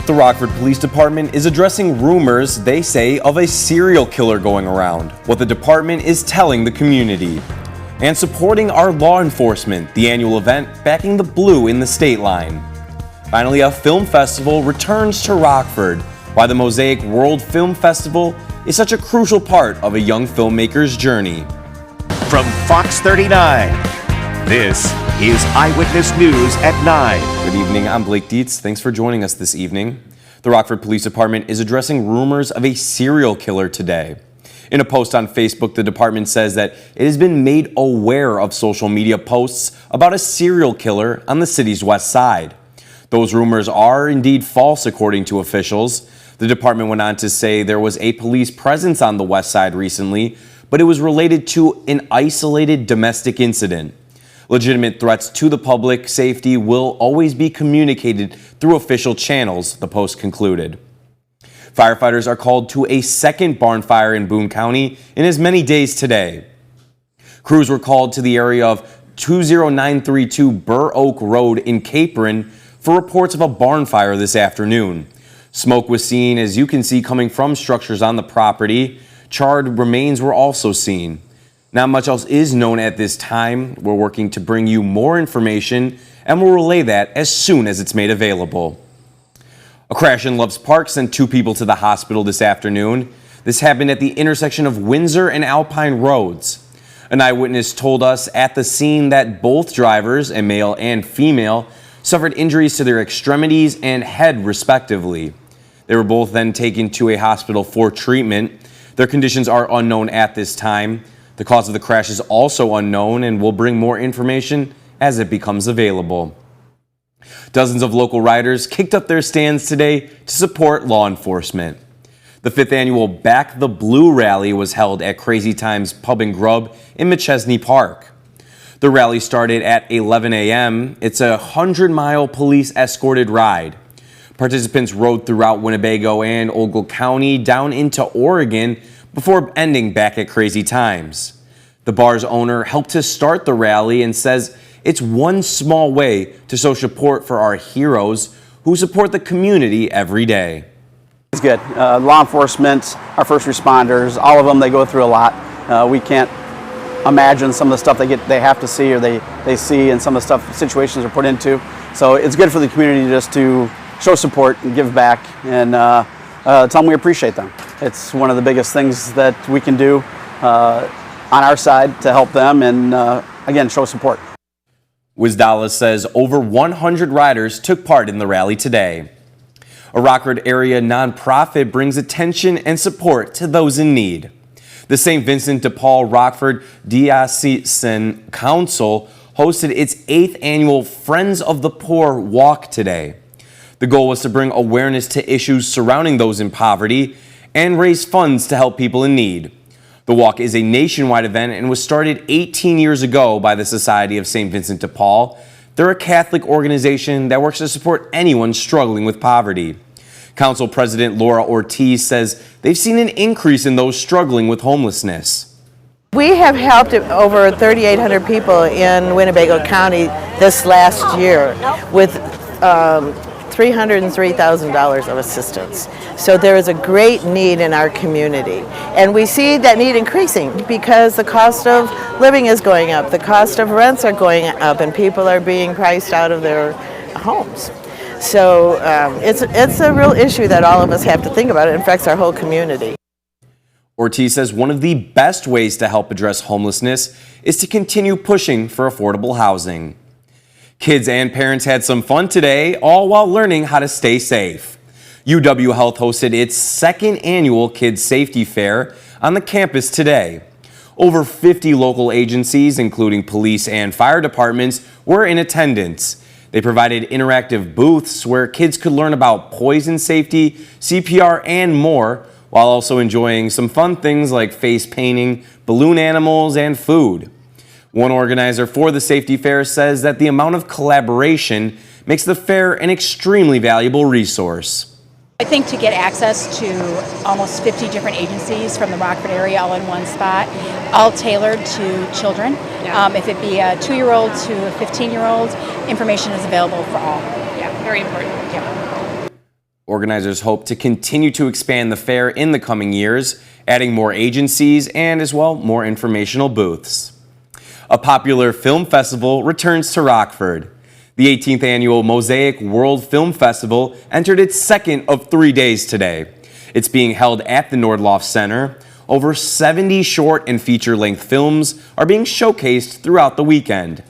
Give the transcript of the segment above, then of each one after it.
The Rockford Police Department is addressing rumors, they say, of a serial killer going around, what the department is telling the community. And supporting our law enforcement, the annual event backing the blue in the state line. Finally, a film festival returns to Rockford. Why the Mosaic World Film Festival is such a crucial part of a young filmmaker's journey. From Fox 39, this is Eyewitness News at 9. Good evening, I'm Blake Dietz. Thanks for joining us this evening. The Rockford Police Department is addressing rumors of a serial killer today. In a post on Facebook, the department says that it has been made aware of social media posts about a serial killer on the city's west side. Those rumors are indeed false, according to officials. The department went on to say there was a police presence on the west side recently, but it was related to an isolated domestic incident. Legitimate threats to the public safety will always be communicated through official channels, the post concluded. Firefighters are called to a second barn fire in Boone County in as many days today. Crews were called to the area of 20932 Burr Oak Road in Capron for reports of a barn fire this afternoon. Smoke was seen, as you can see, coming from structures on the property. Charred remains were also seen. Not much else is known at this time. We're working to bring you more information, and we'll relay that as soon as it's made available. A crash in Loves Park sent 2 people to the hospital this afternoon. This happened at the intersection of Windsor and Alpine Roads. An eyewitness told us at the scene that both drivers, a male and female, suffered injuries to their extremities and head respectively. They were both then taken to a hospital for treatment. Their conditions are unknown at this time. The cause of the crash is also unknown, and we'll bring more information as it becomes available. Dozens of local riders kicked up their stands today to support law enforcement. The 5th annual Back the Blue rally was held at Crazy Times Pub and Grub in McChesney Park. The rally started at 11 a.m. It's a 100-mile police-escorted ride. Participants rode throughout Winnebago and Ogle County down into Oregon before ending back at Crazy Times. The bar's owner helped to start the rally and says it's one small way to show support for our heroes who support the community every day. It's good. Law enforcement, our first responders, all of them, they go through a lot. We can't imagine some of the stuff they have to see or they see, and some of the stuff situations they're put into. So it's good for the community just to show support and give back and tell them we appreciate them. It's one of the biggest things that we can do on our side to help them and again, show support. Wizdala says over 100 riders took part in the rally today. A Rockford area nonprofit brings attention and support to those in need. The St. Vincent de Paul Rockford Diocesan Council hosted its 8th annual Friends of the Poor Walk today. The goal was to bring awareness to issues surrounding those in poverty and raise funds to help people in need. The walk is a nationwide event and was started 18 years ago by the Society of St. Vincent de Paul. They're a Catholic organization that works to support anyone struggling with poverty. Council President Laura Ortiz says they've seen an increase in those struggling with homelessness. We have helped over 3,800 people in Winnebago County this last year with $303,000 of assistance. So there is a great need in our community. And we see that need increasing because the cost of living is going up, the cost of rents are going up, and people are being priced out of their homes. So it's a real issue that all of us have to think about. It affects our whole community. Ortiz says one of the best ways to help address homelessness is to continue pushing for affordable housing. Kids and parents had some fun today, all while learning how to stay safe. UW Health hosted its 2nd annual Kids Safety Fair on the campus today. Over 50 local agencies, including police and fire departments, were in attendance. They provided interactive booths where kids could learn about poison safety, CPR, and more, while also enjoying some fun things like face painting, balloon animals, and food. One organizer for the safety fair says that the amount of collaboration makes the fair an extremely valuable resource. I think to get access to almost 50 different agencies from the Rockford area all in one spot, all tailored to children. If it be a 2-year-old to a 15-year-old, information is available for all. Yeah, very important. Yeah. Organizers hope to continue to expand the fair in the coming years, adding more agencies and as well more informational booths. A popular film festival returns to Rockford. The 18th annual Mosaic World Film Festival entered its second of 3 days today. It's being held at the Nordloff Center. Over 70 short and feature-length films are being showcased throughout the weekend.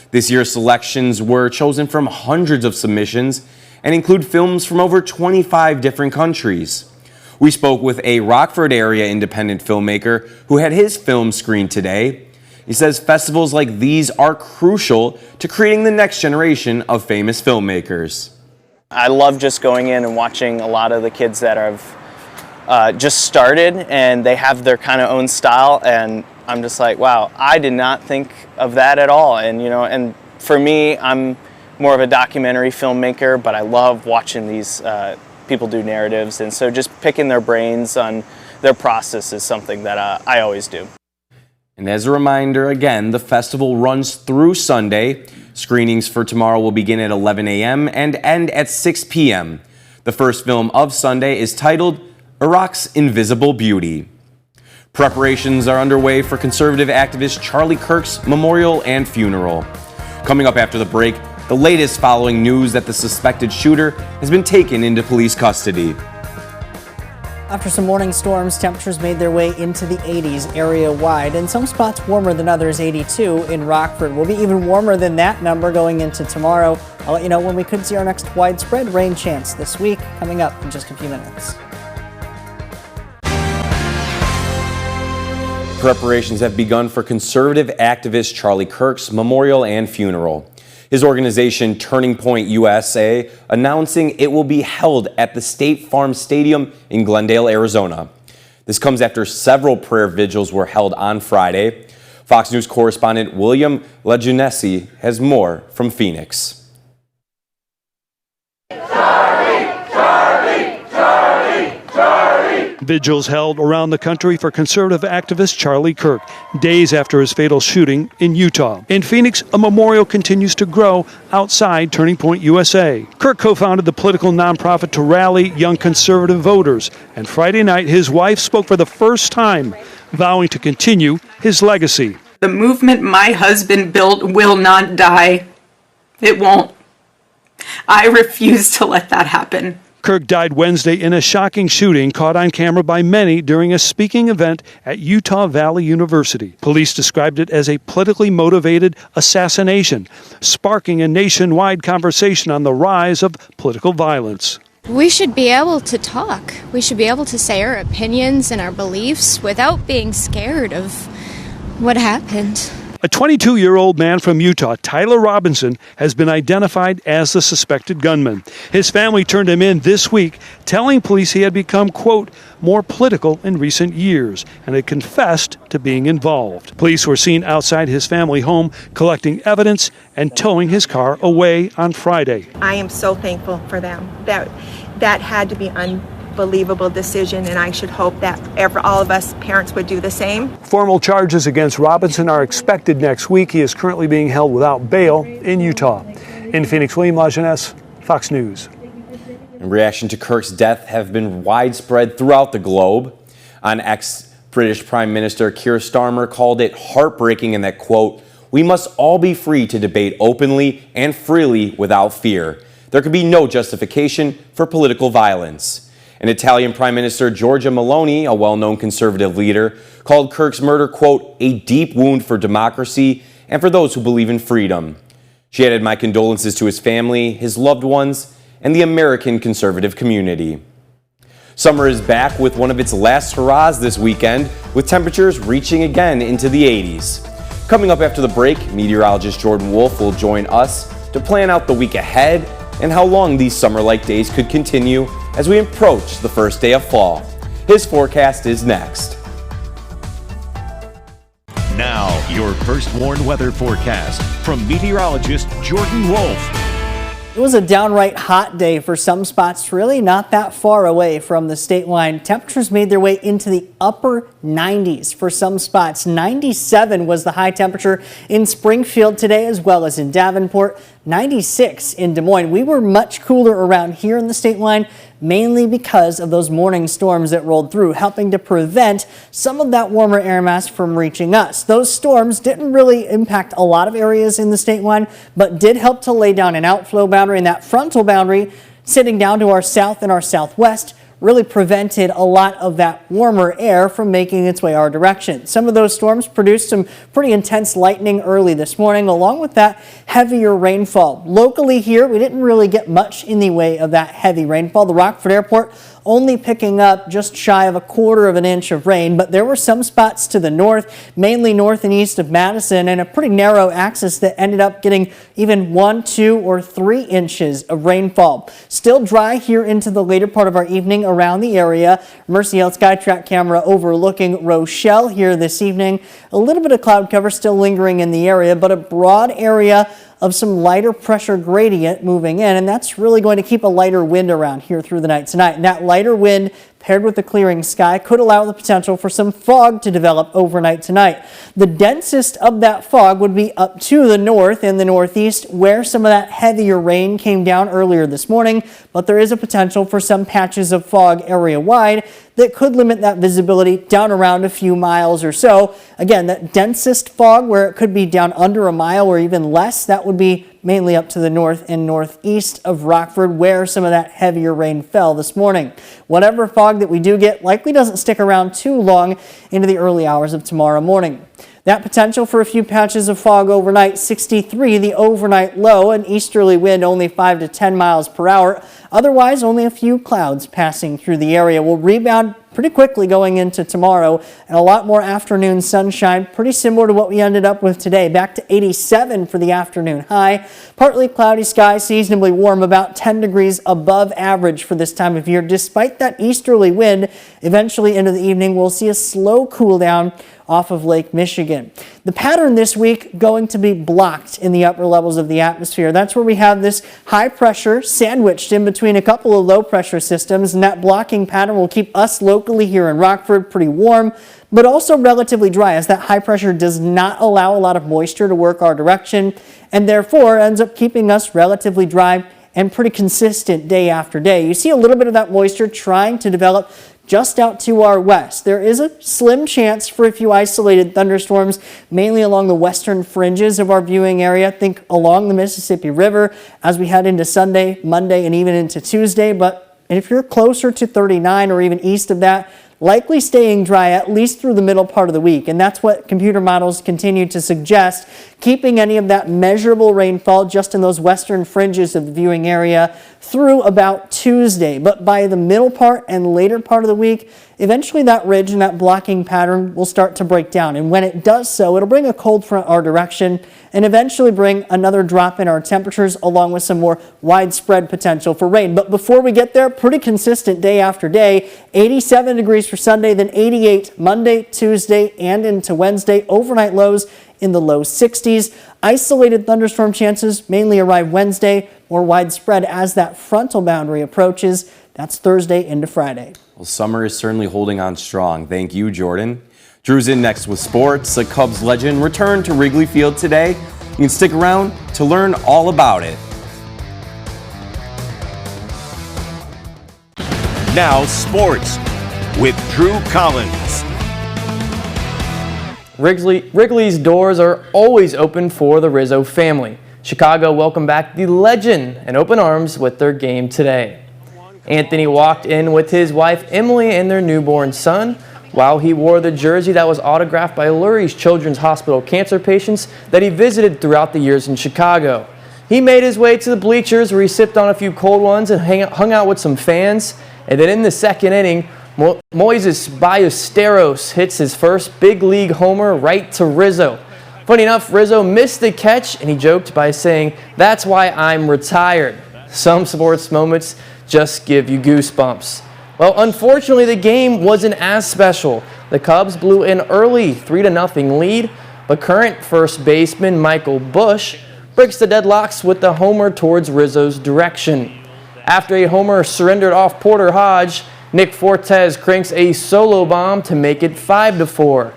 This year's selections were chosen from hundreds of submissions and include films from over 25 different countries. We spoke with a Rockford area independent filmmaker who had his film screened today. He says festivals like these are crucial to creating the next generation of famous filmmakers. I love just going in and watching a lot of the kids that have just started, and they have their kind of own style, and I'm just like, wow, I did not think of that at all. And and for me, I'm more of a documentary filmmaker, but I love watching these people do narratives, and so just picking their brains on their process is something that I always do. And as a reminder, again, the festival runs through Sunday. Screenings for tomorrow will begin at 11 a.m. and end at 6 p.m. The first film of Sunday is titled Iraq's Invisible Beauty. Preparations are underway for conservative activist Charlie Kirk's memorial and funeral. Coming up after the break, the latest following news that the suspected shooter has been taken into police custody. After some morning storms, temperatures made their way into the 80s area-wide, and some spots warmer than others. 82 in Rockford. Will be even warmer than that number going into tomorrow. I'll let you know when we could see our next widespread rain chance this week, coming up in just a few minutes. Preparations have begun for conservative activist Charlie Kirk's memorial and funeral. His organization, Turning Point USA, announcing it will be held at the State Farm Stadium in Glendale, Arizona. This comes after several prayer vigils were held on Friday. Fox News correspondent William Legunesi has more from Phoenix. Vigils held around the country for conservative activist Charlie Kirk, days after his fatal shooting in Utah. In Phoenix, a memorial continues to grow outside Turning Point USA. Kirk co-founded the political nonprofit to rally young conservative voters, and Friday night his wife spoke for the first time, vowing to continue his legacy. The movement my husband built will not die. It won't. I refuse to let that happen. Kirk died Wednesday in a shocking shooting caught on camera by many during a speaking event at Utah Valley University. Police described it as a politically motivated assassination, sparking a nationwide conversation on the rise of political violence. We should be able to talk. We should be able to say our opinions and our beliefs without being scared of what happened. A 22-year-old man from Utah, Tyler Robinson, has been identified as the suspected gunman. His family turned him in this week, telling police he had become, quote, more political in recent years and had confessed to being involved. Police were seen outside his family home collecting evidence and towing his car away on Friday. I am so thankful for them. That had to be unbelievable decision, and I should hope that all of us parents would do the same. Formal charges against Robinson are expected next week. He is currently being held without bail in Utah. In Phoenix, William Lajeunesse, Fox News. In reaction to Kirk's death have been widespread throughout the globe. On X, British Prime Minister Keir Starmer called it heartbreaking and that, quote, we must all be free to debate openly and freely without fear. There could be no justification for political violence. An Italian Prime Minister Giorgia Meloni, a well-known conservative leader, called Kirk's murder, quote, a deep wound for democracy and for those who believe in freedom. She added, my condolences to his family, his loved ones, and the American conservative community. Summer is back with one of its last hurrahs this weekend, with temperatures reaching again into the 80s. Coming up after the break, meteorologist Jordan Wolf will join us to plan out the week ahead and how long these summer-like days could continue as we approach the first day of fall. His forecast is next. Now, your First Warn weather forecast from meteorologist Jordan Wolf. It was a downright hot day for some spots, really not that far away from the state line. Temperatures made their way into the upper 90s for some spots. 97 was the high temperature in Springfield today, as well as in Davenport. 96 in Des Moines. We were much cooler around here in the state line, mainly because of those morning storms that rolled through, helping to prevent some of that warmer air mass from reaching us. Those storms didn't really impact a lot of areas in the state line, but did help to lay down an outflow boundary, and that frontal boundary sitting down to our south and our southwest really prevented a lot of that warmer air from making its way our direction. Some of those storms produced some pretty intense lightning early this morning, along with that heavier rainfall. Locally here, we didn't really get much in the way of that heavy rainfall. The Rockford Airport only picking up just shy of 1/4 inch of rain, but there were some spots to the north, mainly north and east of Madison, and a pretty narrow axis that ended up getting even 1, 2, or 3 inches of rainfall. Still dry here into the later part of our evening around the area. Mercy Hill Skytrack camera overlooking Rochelle here this evening. A little bit of cloud cover still lingering in the area, but a broad area of some lighter pressure gradient moving in, and that's really going to keep a lighter wind around here through the night tonight. And that lighter wind paired with the clearing sky could allow the potential for some fog to develop overnight tonight. The densest of that fog would be up to the north and the northeast, where some of that heavier rain came down earlier this morning, but there is a potential for some patches of fog area wide that could limit that visibility down around a few miles or so. Again, that densest fog, where it could be down under a mile or even less, that would be mainly up to the north and northeast of Rockford, where some of that heavier rain fell this morning. Whatever fog that we do get likely doesn't stick around too long into the early hours of tomorrow morning. That potential for a few patches of fog overnight, 63 the overnight low, an easterly wind only 5 to 10 miles per hour. Otherwise, only a few clouds passing through the area. Will rebound pretty quickly going into tomorrow, and a lot more afternoon sunshine, pretty similar to what we ended up with today. Back to 87 for the afternoon high. Partly cloudy sky, seasonably warm, about 10 degrees above average for this time of year. Despite that easterly wind, eventually into the evening, we'll see a slow cool down off of Lake Michigan. The pattern this week going to be blocked in the upper levels of the atmosphere. That's where we have this high pressure sandwiched in between a couple of low pressure systems, and that blocking pattern will keep us locally here in Rockford pretty warm, but also relatively dry, as that high pressure does not allow a lot of moisture to work our direction, and therefore ends up keeping us relatively dry and pretty consistent day after day. You see a little bit of that moisture trying to develop just out to our west. There is a slim chance for a few isolated thunderstorms, mainly along the western fringes of our viewing area. Think along the Mississippi River as we head into Sunday, Monday, and even into Tuesday. But if you're closer to 39 or even east of that, likely staying dry at least through the middle part of the week. And that's what computer models continue to suggest, keeping any of that measurable rainfall just in those western fringes of the viewing area through about Tuesday. But by the middle part and later part of the week, eventually that ridge and that blocking pattern will start to break down. And when it does so, it'll bring a cold front our direction and eventually bring another drop in our temperatures, along with some more widespread potential for rain. But before we get there, pretty consistent day after day. 87 degrees for Sunday, then 88 Monday, Tuesday, and into Wednesday. Overnight lows in the low 60s. Isolated thunderstorm chances mainly arrive Wednesday, more widespread as that frontal boundary approaches. That's Thursday into Friday. Well, summer is certainly holding on strong. Thank you, Jordan. Drew's in next with sports. The Cubs legend returned to Wrigley Field today. You can stick around to learn all about it. Now sports with Drew Collins. Wrigley's doors are always open for the Rizzo family. Chicago welcomed back the legend in open arms with their game today. Anthony walked in with his wife Emily and their newborn son, while he wore the jersey that was autographed by Lurie's Children's Hospital cancer patients that he visited throughout the years in Chicago. He made his way to the bleachers, where he sipped on a few cold ones and hung out with some fans. And then in the second inning, Moises Ballesteros hits his first big league homer right to Rizzo. Funny enough, Rizzo missed the catch, and he joked by saying, "That's why I'm retired." Some sports moments just give you goosebumps. Well, unfortunately, the game wasn't as special. The Cubs blew an early 3-0 lead, but current first baseman Michael Busch breaks the deadlocks with the homer towards Rizzo's direction. After a homer surrendered off Porter Hodge, Nick Fortes cranks a solo bomb to make it 5-4.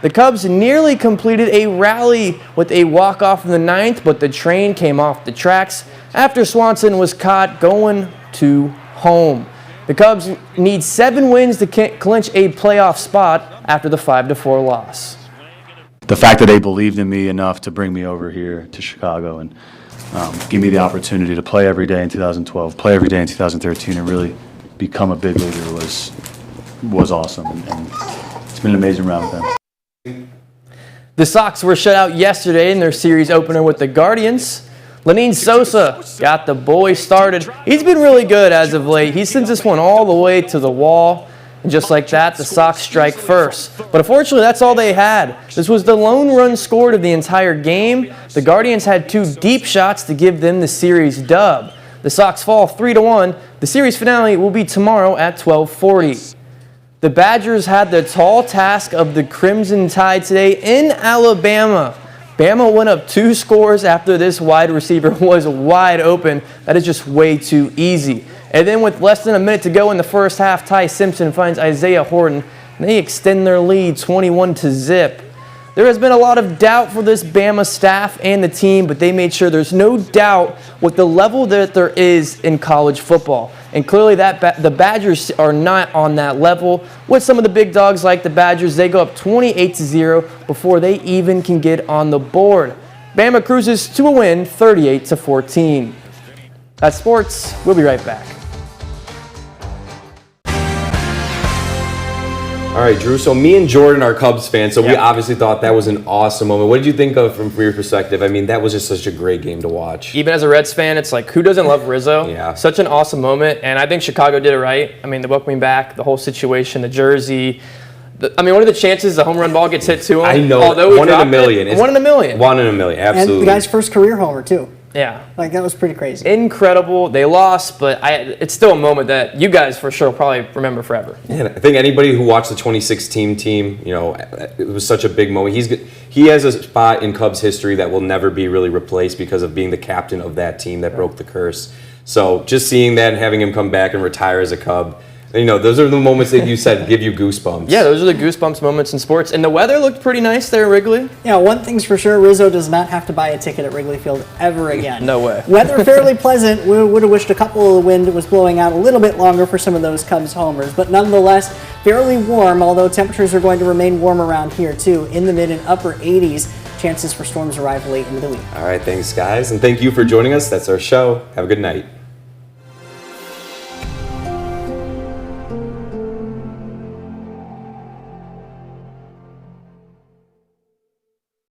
The Cubs nearly completed a rally with a walk-off in the 9th, but the train came off the tracks after Swanson was caught going to home. The Cubs need 7 wins to clinch a playoff spot after the 5-4 loss. The fact that they believed in me enough to bring me over here to Chicago and give me the opportunity to play every day in 2012, play every day in 2013, and really become a big leaguer was awesome. And it's been an amazing run with them. The Sox were shut out yesterday in their series opener with the Guardians. Lenyn Sosa got the boys started. He's been really good as of late. He sends this one all the way to the wall. And just like that, the Sox strike first. But unfortunately, that's all they had. This was the lone run scored of the entire game. The Guardians had 2 deep shots to give them the series dub. The Sox fall 3-1. The series finale will be tomorrow at 12:40. The Badgers had the tall task of the Crimson Tide today in Alabama. Bama went up 2 scores after this wide receiver was wide open. That is just way too easy. And then with less than a minute to go in the first half, Ty Simpson finds Isaiah Horton, and they extend their lead 21-0. There has been a lot of doubt for this Bama staff and the team, but they made sure there's no doubt with the level that there is in college football. And clearly the Badgers are not on that level. With some of the big dogs like the Badgers, they go up 28-0 before they even can get on the board. Bama cruises to a win, 38-14. That's sports. We'll be right back. All right, Drew, so me and Jordan are Cubs fans, so we obviously thought that was an awesome moment. What did you think of from your perspective? I mean, that was just such a great game to watch. Even as a Reds fan, it's like, who doesn't love Rizzo? Yeah. Such an awesome moment, and I think Chicago did it right. I mean, the welcoming back, the whole situation, the jersey. What are the chances the home run ball gets hit to him? I know, Although 1 in a million. 1 in a million. 1 in a million, absolutely. And the guy's first career homer, too. Yeah. Like, that was pretty crazy. Incredible. They lost, but it's still a moment that you guys for sure will probably remember forever. Yeah, I think anybody who watched the 2016 team, it was such a big moment. He has a spot in Cubs history that will never be really replaced because of being the captain of that team that broke the curse. So just seeing that and having him come back and retire as a Cub, those are the moments that you said give you goosebumps. Yeah, those are the goosebumps moments in sports. And the weather looked pretty nice there at Wrigley. Yeah, one thing's for sure, Rizzo does not have to buy a ticket at Wrigley Field ever again. No way. Weather fairly pleasant. We would have wished a couple of the wind was blowing out a little bit longer for some of those Cubs homers, but nonetheless, fairly warm, although temperatures are going to remain warm around here too, in the mid and upper 80s. Chances for storms arrive late into the week. All right, thanks, guys, and thank you for joining us. That's our show. Have a good night.